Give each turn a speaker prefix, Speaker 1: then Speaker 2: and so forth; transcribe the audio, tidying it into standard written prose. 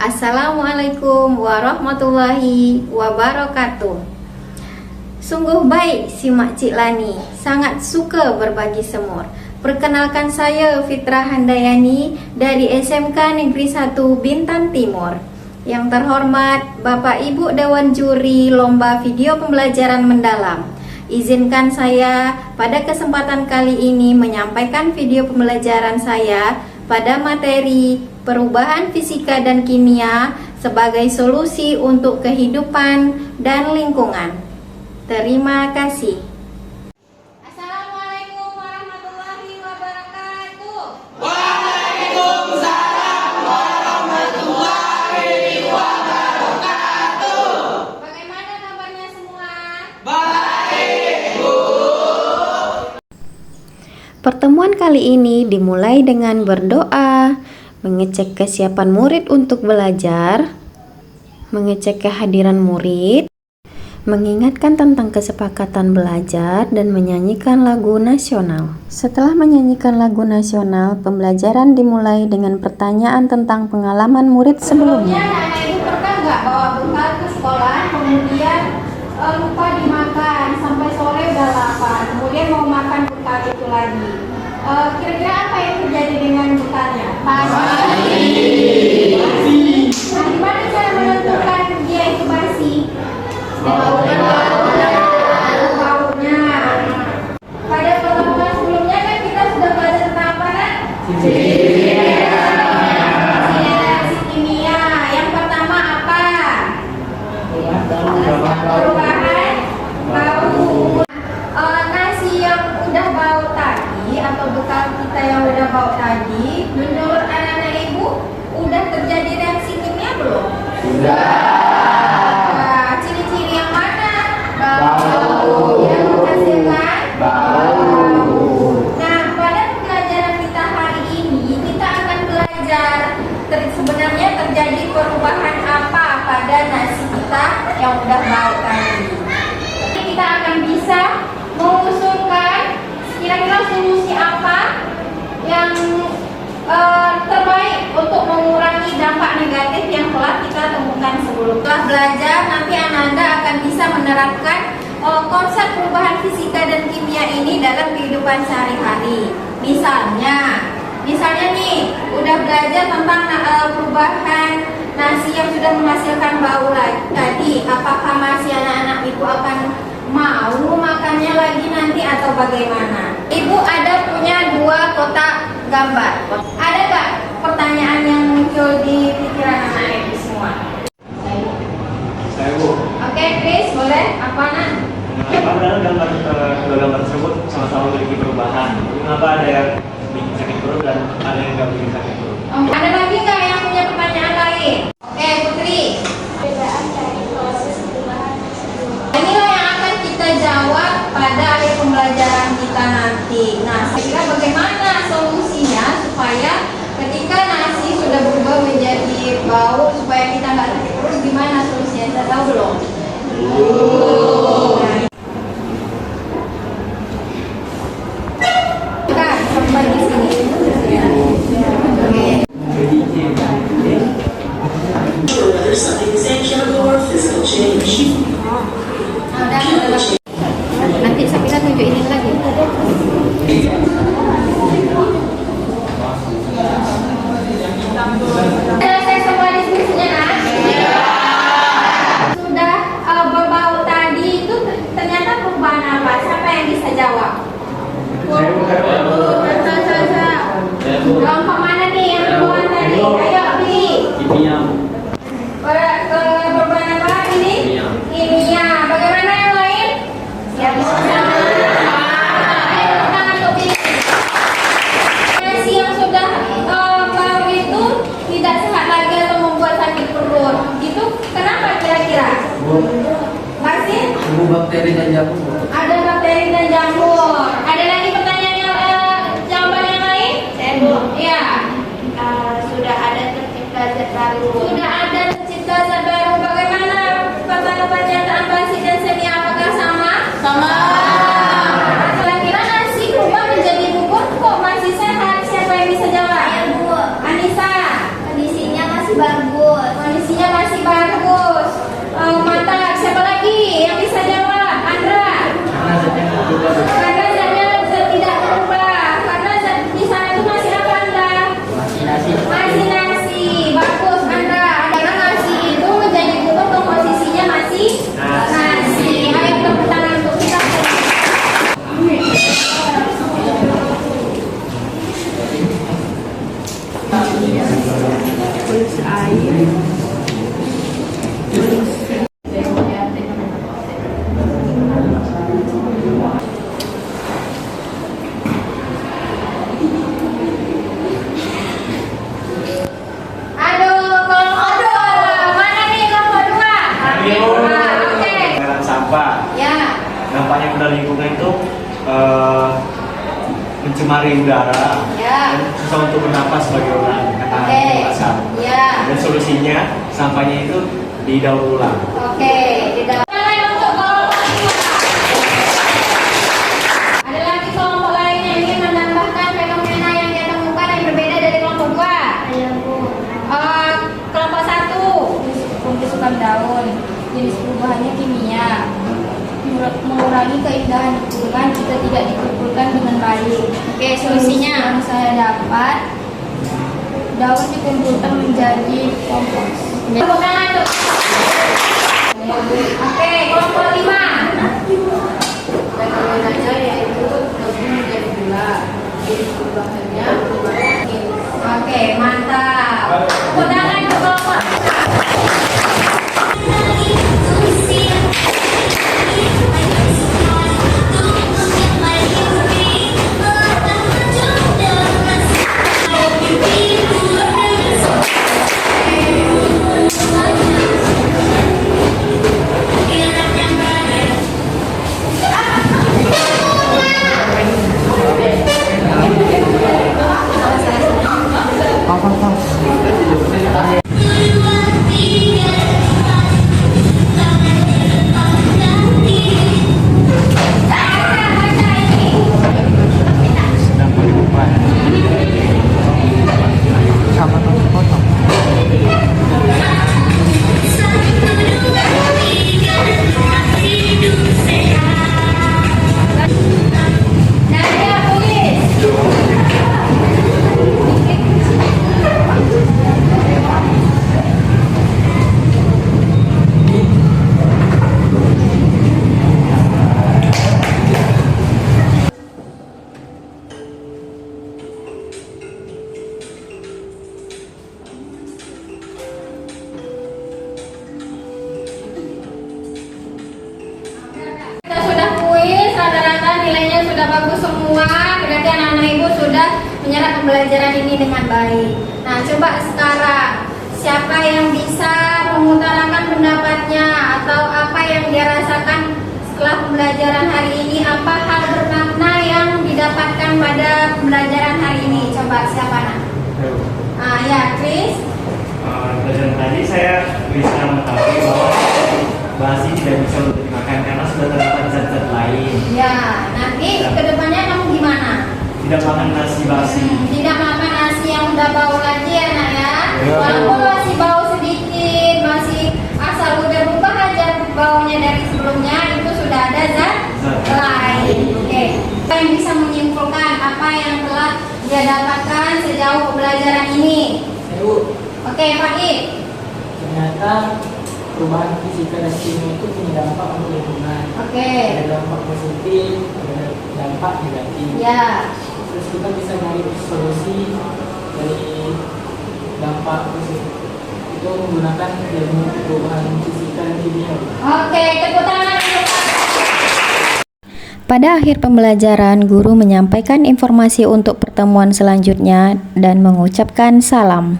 Speaker 1: Assalamualaikum warahmatullahi wabarakatuh. Sungguh baik si Makcik Lani, sangat suka berbagi semur. Perkenalkan saya Fitrah Handayani dari SMK Negeri 1 Bintan Timur. Yang terhormat Bapak Ibu Dewan Juri Lomba Video Pembelajaran Mendalam, izinkan saya pada kesempatan kali ini menyampaikan video pembelajaran saya pada materi perubahan fisika dan kimia sebagai solusi untuk kehidupan dan lingkungan. Terima kasih. Assalamualaikum warahmatullahi wabarakatuh.
Speaker 2: Waalaikumsalam warahmatullahi wabarakatuh.
Speaker 1: Bagaimana kabarnya semua?
Speaker 2: Baik, Bu.
Speaker 1: Pertemuan kali ini dimulai dengan berdoa, mengecek kesiapan murid untuk belajar, mengecek kehadiran murid, mengingatkan tentang kesepakatan belajar, dan menyanyikan lagu nasional. Setelah menyanyikan lagu nasional, pembelajaran dimulai dengan pertanyaan tentang pengalaman murid sebelumnya. Anak ibu pernah nggak bawa bekal ke sekolah, kemudian lupa dimakan sampai sore udah lapar, kemudian mau makan bekal itu lagi. Kira-kira apa yang terjadi dengan bekalnya? Basi. Nah, gimana cara menentukan dia itu basi? Baunya. Pada pertemuan sebelumnya kan kita sudah belajar tentang apa kan? Reaksi kimia. Yang pertama apa? Perubahan bau. Nasi yang udah bau tadi atau bekal kita yang udah bau tadi, menurut anak-anak ibu udah terjadi reaksi kimia belum?
Speaker 2: Sudah.
Speaker 1: Ciri-ciri yang mana?
Speaker 2: Bau.
Speaker 1: Yang menghasilkan
Speaker 2: Bau.
Speaker 1: Nah, pada pembelajaran kita hari ini kita akan belajar sebenarnya terjadi perubahan apa pada nasi kita yang udah bau tadi. Kita akan bisa mengusulkan kira-kira solusi apa yang terbaik untuk mengurangi dampak negatif yang telah kita temukan sebelumnya. Setelah belajar, nanti Anda akan bisa menerapkan konsep perubahan fisika dan kimia ini dalam kehidupan sehari-hari. Misalnya nih, udah belajar tentang perubahan nasi yang sudah menghasilkan bau tadi. Apakah masih anak-anak ibu akan mau makannya lagi nanti atau bagaimana? Ibu ada punya 2 kotak gambar. Ada gak pertanyaan yang muncul di pikiran anak ibu semua?
Speaker 2: Saya, Bu.
Speaker 1: Oke, Chris, boleh? Apa nak?
Speaker 3: Padahal kedua gambar tersebut sama-sama memiliki perubahan. Mengapa ada yang bikin sakit perut dan ada yang nggak bikin sakit perut?
Speaker 1: Ada lagi nggak yang punya pertanyaan lain? Oke, Putri.
Speaker 4: Perbedaan dari proses perubahan tersebut.
Speaker 1: Inilah yang akan kita jawab pada akhir pembelajaran kita nanti. Nah, kira bagaimana solusinya supaya ketika nasi sudah berubah menjadi bau supaya kita nggak sakit perut, gimana solusinya? Saya tahu belum? Kan, sampai di sini.
Speaker 5: Other signs and chemical or physical change.
Speaker 1: Nanti Sapira tunjukin lagi. Selesai semua diskusinya, nak? Sudah berbau tadi itu ternyata perubahan apa? Siapa yang bisa jawab? Kelompok mana nih yang perubahan tadi? Ayo pilih.
Speaker 3: Kimia.
Speaker 1: Perubahan apa ini? Kimia. Bagaimana yang lain? Yang nasi yang sudah bau itu tidak sehat lagi atau membuat sakit perut. Itu kenapa kira-kira? Masih?
Speaker 2: Bakteri dan jamur.
Speaker 1: Ada bakteri dan jamur. Ada lagi pertanyaan yang jawaban yang lain? Iya.
Speaker 4: Sudah ada tercipta zat baru.
Speaker 1: Sudah ada tercipta zat baru. Bagaimana pernyataan basi dan semi? Apakah sama? Sama. Kira-kira nasi berubah menjadi bubur kok masih sehat? Siapa yang bisa jawab?
Speaker 4: Ya, Bu.
Speaker 1: Anissa.
Speaker 4: Kondisinya masih bagus. Aduh, kelompok dua. Mana nih kelompok dua?
Speaker 3: Ayo.
Speaker 4: Oke.
Speaker 3: Pengelolaan sampah.
Speaker 4: Ya.
Speaker 3: Dampaknya pada lingkungan itu mencemari udara
Speaker 4: Ya.
Speaker 3: dan susah untuk bernapas bagi orang kata
Speaker 4: Oke.
Speaker 3: pasar.
Speaker 4: Ya.
Speaker 3: Dan solusinya sampahnya itu didaur ulang.
Speaker 4: Oke, tidak. Untuk kelompok dua. Ada lagi kelompok lain yang ingin menambahkan fenomena yang dia temukan yang berbeda dari kelompok dua. Kelompok satu, pembusukan daun, jenis perubahannya kimia, mengurangi keindahan lingkungan jika tidak dikumpulkan dengan baik. Oke, solusinya yang saya dapat, daun dikumpulkan menjadi kompos. Tepuk tangan tuh. Oke, kelompok 5. Fenomena yaitu lebih menjadi gula. Jadi perubahannya Oke, mantap. Tepuk tangan untuk kelompok. Kita sudah kuis, rata-rata nilainya sudah bagus semua. Berarti anak-anak ibu sudah menyerap pembelajaran ini dengan baik. Nah, coba sekarang siapa yang bisa mengutarakan pendapatnya atau apa yang dia rasakan setelah pembelajaran hari ini? Apa hal bermakna yang didapatkan pada pembelajaran hari ini? Coba siapa nak? Ya, Chris.
Speaker 3: Pelajaran tadi saya bisa mengetahui bahwa basi tidak bisa untuk dimakan karena sudah terdapat zat-zat lain.
Speaker 4: Ya, nanti kedepannya kamu gimana?
Speaker 3: Tidak makan nasi basi.
Speaker 4: Tidak makan nasi yang udah bau lagi ya nak ya.
Speaker 3: Ya.
Speaker 4: Walaupun masih bau sedikit, masih asal udah berubah aja baunya dari sebelumnya, itu sudah ada zat lain. Oke. Apa yang bisa menyimpulkan apa yang telah dia dapatkan sejauh pembelajaran ini? Oke, Pak I.
Speaker 6: Ternyata perubahan fisika dan kimia itu punya dampak untuk lingkungan.
Speaker 4: Oke.
Speaker 6: Ada dampak positif, ada dampak negatif.
Speaker 4: Ya.
Speaker 6: Terus kita bisa cari solusi dari dampak positif itu menggunakan ilmu perubahan fisika dan kimia.
Speaker 4: Oke, tepuk tangan untuk Pak.
Speaker 1: Pada akhir pembelajaran, guru menyampaikan informasi untuk pertemuan selanjutnya dan mengucapkan salam.